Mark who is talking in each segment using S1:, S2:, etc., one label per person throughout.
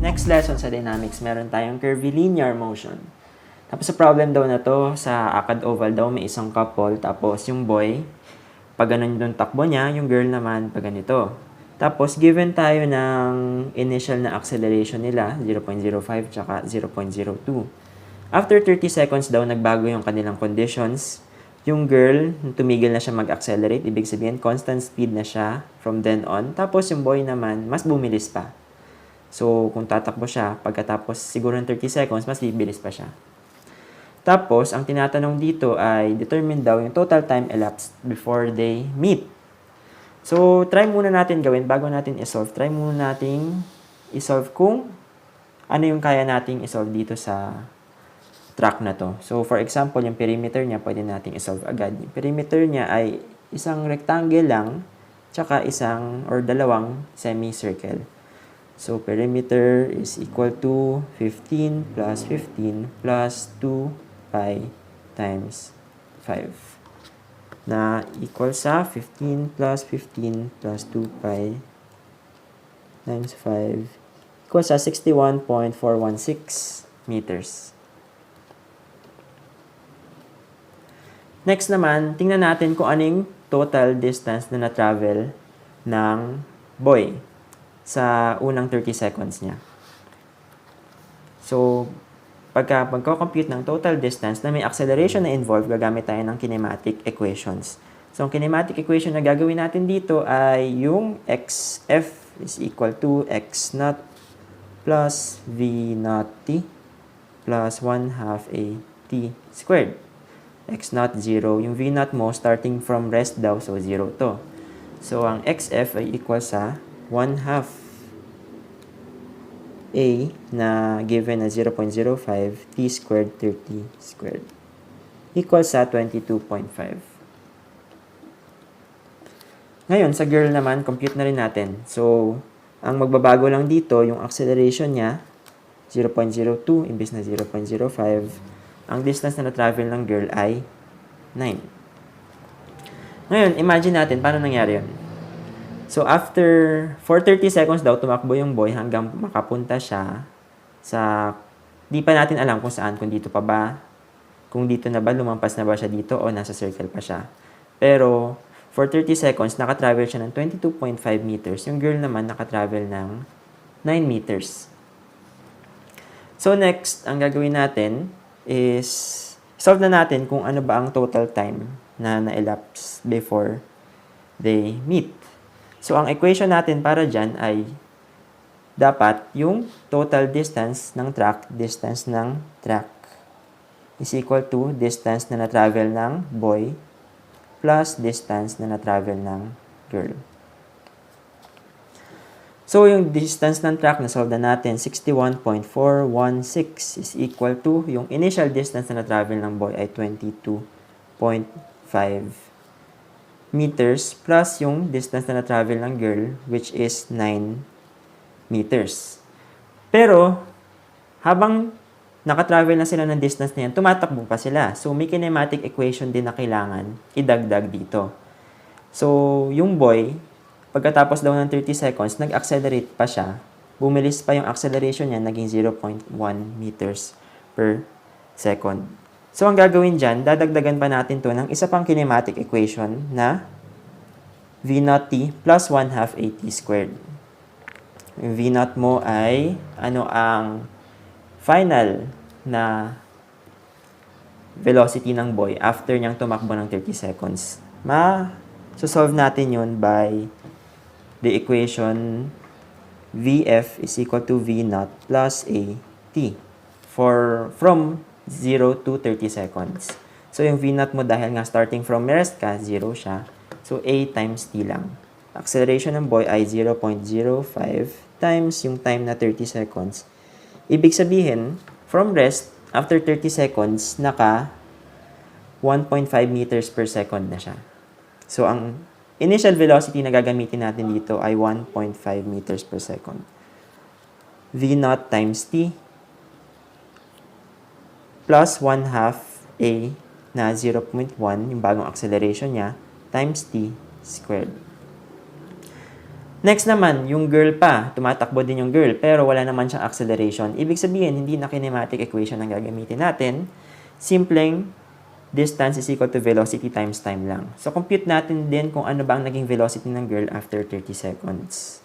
S1: Next lesson sa dynamics, meron tayong curvilinear motion. Tapos sa problem daw na to, sa ACAD oval daw may isang couple, tapos yung boy, pag ganun yung takbo niya, yung girl naman pag ganito. Tapos given tayo ng initial na acceleration nila, 0.05 tsaka 0.02. After 30 seconds daw, nagbago yung kanilang conditions. Yung girl, tumigil na siya mag-accelerate, ibig sabihin constant speed na siya from then on. Tapos yung boy naman, mas bumilis pa. So, kung tatakbo siya, pagkatapos siguro ng 30 seconds, mas bibilis pa siya. Tapos, ang tinatanong dito ay determine daw yung total time elapsed before they meet. So, try muna natin gawin bago natin isolve. Try muna natin isolve kung ano yung kaya nating isolve dito sa track na to. So, for example, yung perimeter niya, pwede nating isolve agad. Yung perimeter niya ay isang rectangle lang, tsaka isang or dalawang semicircle. So, perimeter is equal to 15 plus 15 plus 2 pi times 5. Na equal sa 15 plus 15 plus 2 pi times 5 equal sa 61.416 meters. Next naman, tingnan natin kung anong total distance na na-travel ng boy sa unang 30 seconds niya. So, pagko-compute ng total distance na may acceleration na involved, gagamit tayo ng kinematic equations. So, ang kinematic equation na gagawin natin dito ay yung xf is equal to x naught plus v naught t plus 1/2 a t squared. X naught 0. Yung v naught mo, starting from rest daw, so 0 to. So, ang xf ay equal sa 1/2 a na given na 0.05 t squared 30 squared equals sa 22.5. Ngayon, sa girl naman, compute na rin natin. So, ang magbabago lang dito, yung acceleration niya, 0.02 imbes na 0.05. Ang distance na na-travel ng girl ay 9. Ngayon, imagine natin, paano nangyari yun? So, for 30 seconds daw, tumakbo yung boy hanggang makapunta siya sa, di pa natin alam kung saan, kung dito pa ba, kung dito na ba, lumampas na ba siya dito o nasa circle pa siya. Pero, for 30 seconds, nakatravel siya ng 22.5 meters. Yung girl naman, nakatravel ng 9 meters. So, next, ang gagawin natin is, solve na natin kung ano ba ang total time na na-elapse before they meet. So, ang equation natin para dyan ay dapat yung total distance ng track is equal to distance na na-travel ng boy plus distance na na-travel ng girl. So, yung distance ng track na solve na natin, 61.416 is equal to yung initial distance na na-travel ng boy ay 22.5 meters plus yung distance na na-travel ng girl which is 9 meters. Pero, habang nakatravel na sila ng distance na yan, tumatakbo pa sila. So, may kinematic equation din na kailangan idagdag dito. So, yung boy, pagkatapos daw ng 30 seconds, nag-accelerate pa siya. Bumilis pa yung acceleration niya, naging 0.1 meters per second. So, ang gagawin dyan, dadagdagan pa natin to ng isa pang kinematic equation na v naught t plus 1/2 a t squared. Yung v naught mo ay ano ang final na velocity ng boy after niyang tumakbo ng 30 seconds. So-solve natin yun by the equation vf is equal to v naught plus a t from 0 to 30 seconds. So, yung v naught mo dahil nga starting from rest ka, 0 siya. So, a times t lang. Acceleration ng boy ay 0.05 times yung time na 30 seconds. Ibig sabihin, from rest, after 30 seconds, naka 1.5 meters per second na siya. So, ang initial velocity na gagamitin natin dito ay 1.5 meters per second. v naught times t plus 1/2 a na 0.1, yung bagong acceleration niya, times t squared. Next naman, yung girl pa. Tumatakbo din yung girl, pero wala naman siyang acceleration. Ibig sabihin, hindi na kinematic equation ang gagamitin natin. Simpleng distance is equal to velocity times time lang. So, compute natin din kung ano ba ang naging velocity ng girl after 30 seconds.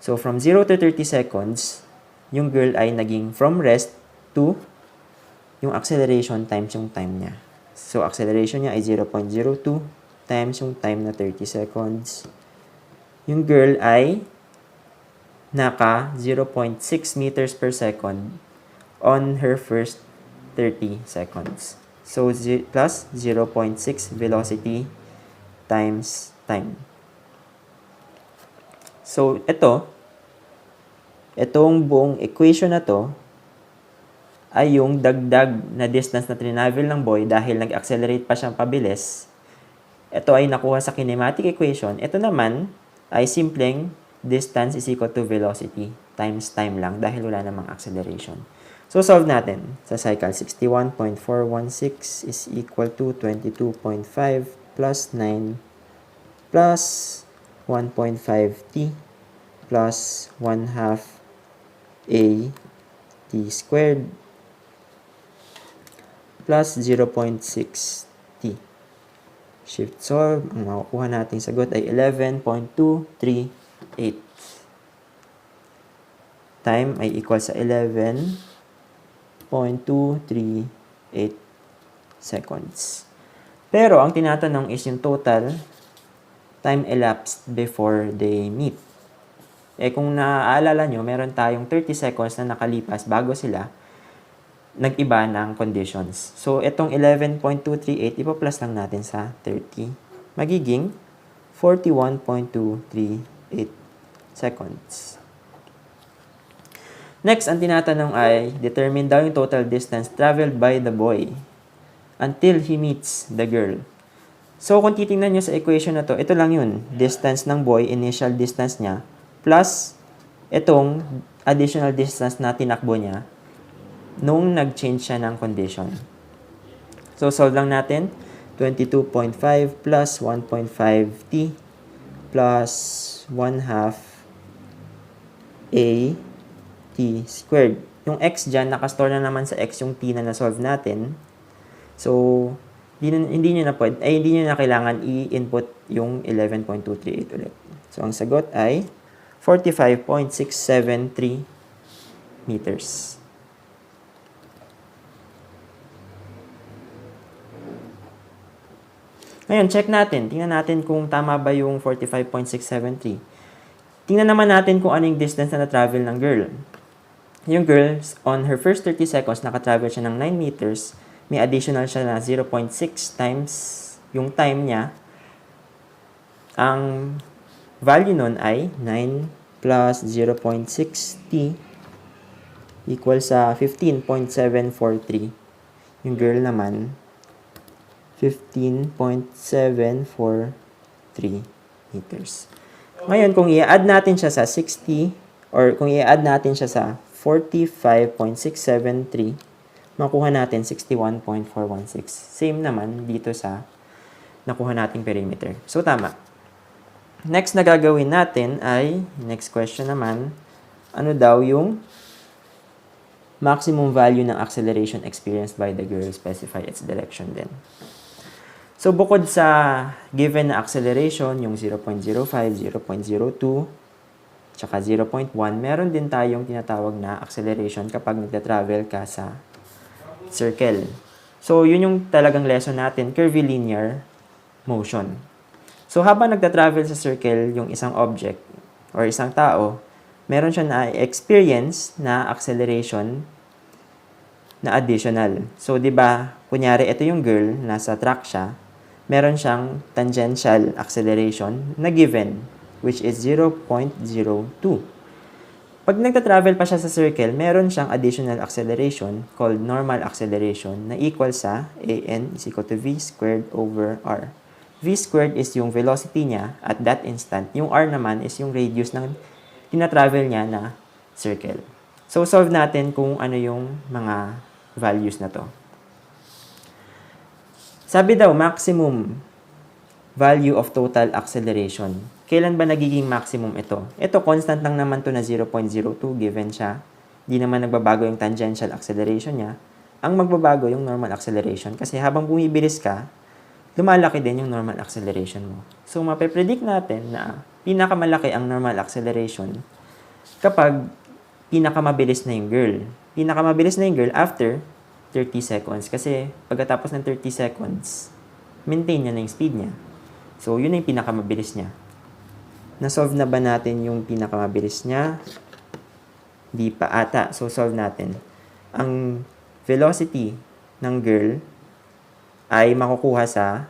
S1: So, from 0 to 30 seconds, yung girl ay naging from rest to yung acceleration times yung time niya. So, acceleration niya ay 0.02 times yung time na 30 seconds. Yung girl ay naka 0.6 meters per second on her first 30 seconds. So, plus 0.6 velocity times time. So, itong buong equation na to ay yung dagdag na distance na trinavel ng boy dahil nag-accelerate pa siyang pabilis. Ito ay nakuha sa kinematic equation. Ito naman ay simpleng distance is equal to velocity times time lang dahil wala namang acceleration. So, solve natin. Sa cycle, 61.416 is equal to 22.5 plus 9 plus 1.5t plus 1 half a t squared plus 0.6t. Shift solve, ang makukuha nating sagot ay 11.238. Time ay equal sa 11.238 seconds. Pero ang tinatanong is yung total time elapsed before they meet. Kung naaalala nyo, meron tayong 30 seconds na nakalipas bago sila nag-iba ng conditions. So, itong 11.238, ipa-plus lang natin sa 30. Magiging 41.238 seconds. Next, ang tinatanong ay, determine daw yung total distance traveled by the boy until he meets the girl. So, kung titingnan nyo sa equation na to, ito lang yun. Distance ng boy, initial distance niya, plus itong additional distance na tinakbo niya nung nag-change siya ng condition. So, solve lang natin. 22.5 plus 1.5t plus 1 half a t squared. Yung x dyan, nakastore na naman sa x yung t na na-solve natin. So, hindi nyo na kailangan i-input yung 11.238 ulit. So, ang sagot ay 45.673 meters. Ngayon, check natin. Tingnan natin kung tama ba yung 45.673. Tingnan naman natin kung ano yung distance na na-travel ng girl. Yung girl, on her first 30 seconds, naka-travel siya ng 9 meters. May additional siya na 0.6 times yung time niya. Ang value nun ay 9 plus 0.6t equal sa 15.743. Yung girl naman, 15.743 meters. Ngayon, kung i-add natin siya sa 60, or kung i-add natin siya sa 45.673, makuha natin 61.416. Same naman dito sa nakuha nating perimeter. So, tama. Next na gagawin natin ay, next question naman, ano daw yung maximum value ng acceleration experienced by the girl, specify its direction din. So, bukod sa given na acceleration, yung 0.05, 0.02, tsaka 0.1, meron din tayong tinatawag na acceleration kapag nagta-travel ka sa circle. So, yun yung talagang lesson natin, curvilinear motion. So, habang nagta-travel sa circle yung isang object or isang tao, meron siya na experience na acceleration na additional. So, di ba, kunyari, ito yung girl, nasa track siya, meron siyang tangential acceleration na given, which is 0.02. Pag nagta-travel pa siya sa circle, meron siyang additional acceleration called normal acceleration na equal sa an is equal to v squared over r. V squared is yung velocity niya at that instant. Yung r naman is yung radius ng tina-travel niya na circle. So, solve natin kung ano yung mga values na to. Sabi daw, maximum value of total acceleration kailan ba nagiging maximum ito? Ito, constant lang naman to na 0.02 given siya. Di naman nagbabago yung tangential acceleration niya. Ang magbabago yung normal acceleration kasi habang bumibilis ka, lumalaki din yung normal acceleration mo. So, mape-predict natin na pinakamalaki ang normal acceleration kapag pinakamabilis na yung girl. Pinakamabilis na yung girl after 30 seconds. Kasi pagkatapos ng 30 seconds, maintain niya na yung speed niya. So, yun na yung pinakamabilis niya. Na-solve na ba natin yung pinakamabilis niya? Di pa ata. So, solve natin. Ang velocity ng girl ay makukuha sa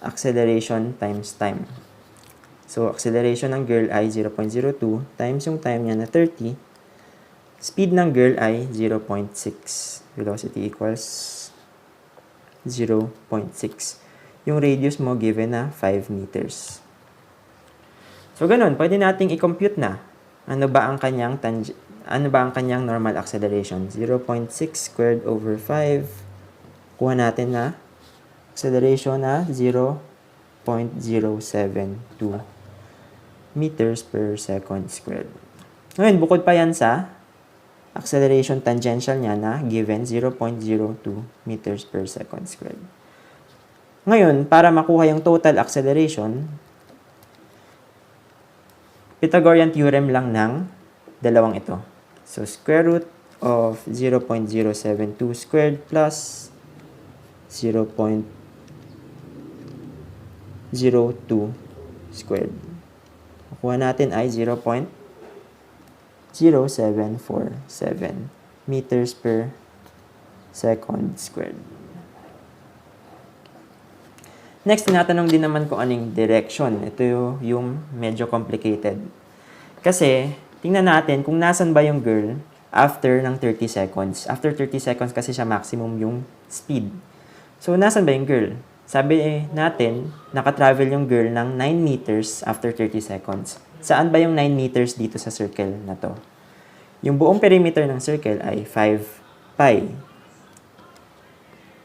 S1: acceleration times time. So, acceleration ng girl ay 0.02 times yung time niya na 30. Speed ng girl ay 0.6. Velocity equals 0.6. Yung radius mo given na 5 meters. So, ganun. Pwede nating i-compute na. Ano ba ang kanyang normal acceleration? 0.6 squared over 5. Kuha natin na acceleration na 0.072 meters per second squared. Ngayon, bukod pa yan sa acceleration tangential niya na given 0.02 meters per second squared. Ngayon, para makuha yung total acceleration, Pythagorean theorem lang ng dalawang ito. So, square root of 0.072 squared plus 0.02 squared. Makuha natin ay 0.0747 meters per second squared. Next, tinatanong din naman kung anong direction. Ito yung medyo complicated. Kasi, tingnan natin kung nasan ba yung girl after ng 30 seconds. After 30 seconds kasi siya maximum yung speed. So, nasan ba yung girl? Sabi natin, nakatravel yung girl ng 9 meters after 30 seconds. Saan ba yung 9 meters dito sa circle na to? Yung buong perimeter ng circle ay 5 pi.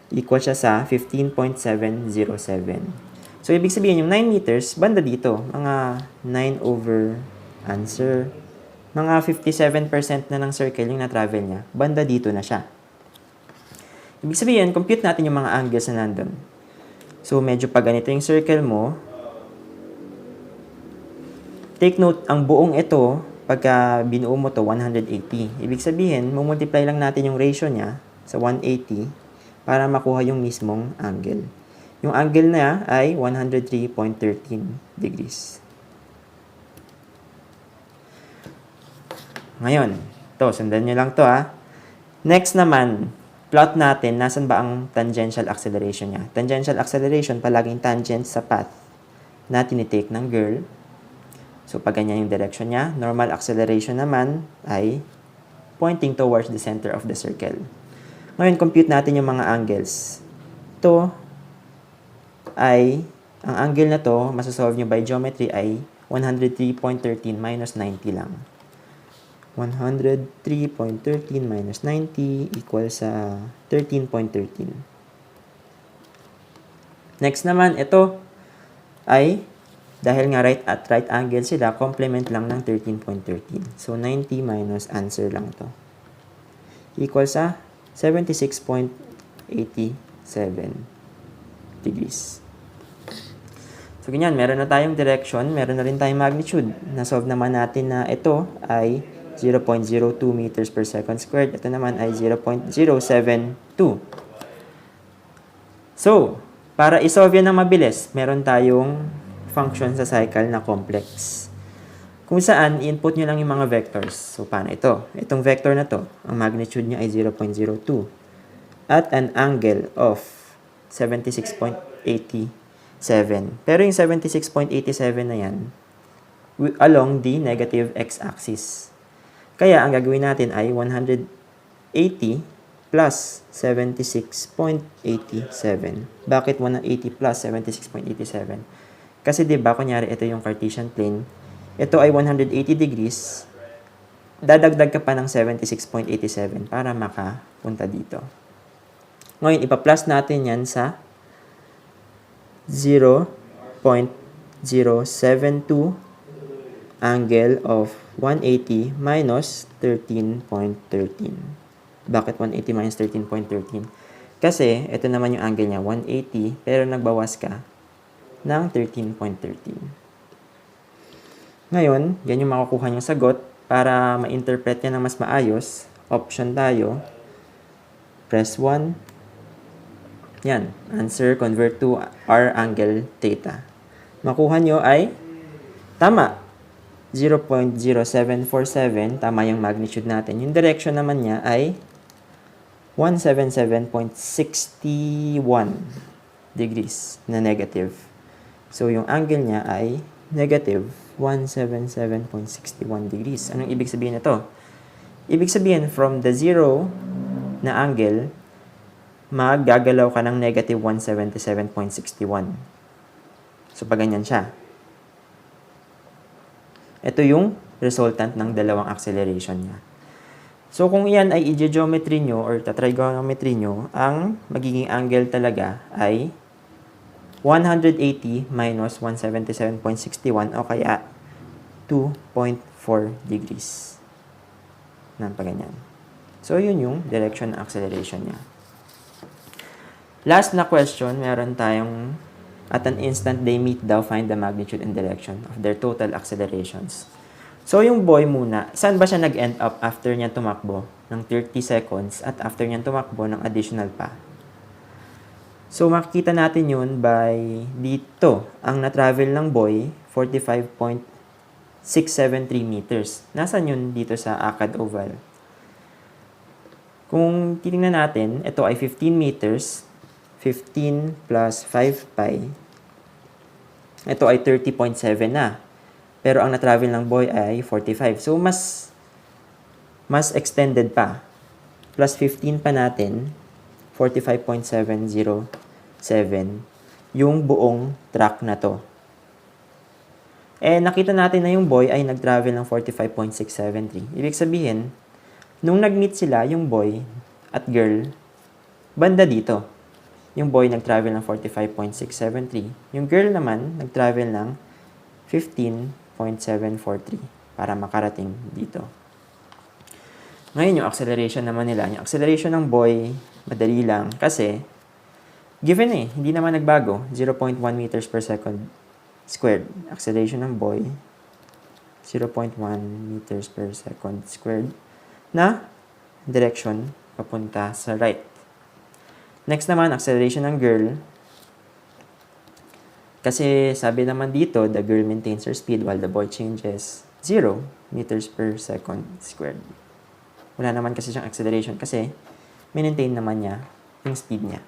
S1: Equal siya sa 15.707. So, ibig sabihin, yung 9 meters, banda dito. Mga 9 over answer. Mga 57% na ng circle yung na-travel niya. Banda dito na siya. Ibig sabihin, compute natin yung mga angles na nandun. So, medyo pag ganito yung circle mo. Take note, ang buong ito, pagka binuo mo to 180. Ibig sabihin, multiply lang natin yung ratio niya sa 180 para makuha yung mismong angle. Yung angle na ay 103.13 degrees. Ngayon, sundan nyo lang to ha. Next naman, plot natin nasan ba ang tangential acceleration niya. Tangential acceleration, palaging tangent sa path na tinitake ng girl. So, pag ganyan yung direction niya, normal acceleration naman ay pointing towards the center of the circle. Ngayon, compute natin yung mga angles. Ito ay, ang angle na to, masasolve nyo by geometry ay 103.13 minus 90 lang. 103.13 minus 90 equals sa 13.13. Next naman, ito ay, dahil nga right at right angle sila, complement lang ng 13.13. So, 90 minus answer lang to. Equals sa 76.87 degrees. So, ganyan. Meron na tayong direction. Meron na rin tayong magnitude. Nasolve naman natin na ito ay 0.02 meters per second squared. Ito naman ay 0.072. So, para isolve yan ng mabilis, meron tayong function sa cycle na complex. Kung saan, i-input nyo lang yung mga vectors. So, paano ito? Itong vector na to, ang magnitude niya ay 0.02 at an angle of 76.87. Pero yung 76.87 na yan, along the negative x-axis. Kaya, ang gagawin natin ay 180 plus 76.87. Bakit 180 plus 76.87? Kasi diba, kunyari, ito yung Cartesian plane. Ito ay 180 degrees. Dadagdag ka pa ng 76.87 para makapunta dito. Ngayon, ipa-plus natin yan sa 0.7 angle of 180 minus 13.13. Bakit 180 minus 13.13? Kasi, ito naman yung angle niya, 180, pero nagbawas ka ng 13.13. Ngayon, yan yung makukuha niyong sagot. Para ma-interpret yan ng mas maayos, option tayo. Press 1. Yan, answer, convert to R angle theta. Makuha nyo ay tama. 0.0747, tama yung magnitude natin. Yung direction naman niya ay 177.61 degrees na negative. So, yung angle niya ay negative 177.61 degrees. Anong ibig sabihin nito? Ibig sabihin, from the zero na angle, maggagalaw ka ng negative 177.61. So, pag ganyan siya. Ito yung resultant ng dalawang acceleration niya. So, kung iyan ay i-geometry nyo or trigonometry nyo, ang magiging angle talaga ay 180 minus 177.61 o kaya 2.4 degrees. Nang paganyan. So, yun yung direction ng acceleration niya. Last na question, meron tayong at an instant they meet daw, find the magnitude and direction of their total accelerations. So, yung boy muna, saan ba siya nag-end up after niya tumakbo ng 30 seconds at after niya tumakbo ng additional pa? So, makikita natin yun by dito. Ang na-travel ng boy, 45.673 meters. Nasaan yun dito sa ACAD oval? Kung titingnan natin, ito ay 15 meters. 15 plus 5 pi. Ito ay 30.7 na. Pero ang na-travel ng boy ay 45. So, mas extended pa. Plus 15 pa natin, 45.707 yung buong track na to. Nakita natin na yung boy ay nag-travel ng 45.673. Ibig sabihin, nung nag-meet sila, yung boy at girl, banda dito. Yung boy nag-travel ng 45.673. Yung girl naman, nag-travel ng 15.743 para makarating dito. Ngayon, yung acceleration naman nila. Yung acceleration ng boy, madali lang kasi given hindi naman nagbago. 0.1 meters per second squared. Acceleration ng boy, 0.1 meters per second squared na direction papunta sa right. Next naman, acceleration ng girl. Kasi sabi naman dito, the girl maintains her speed while the boy changes 0 meters per second squared. Wala naman kasi siyang acceleration kasi maintain naman niya yung speed niya.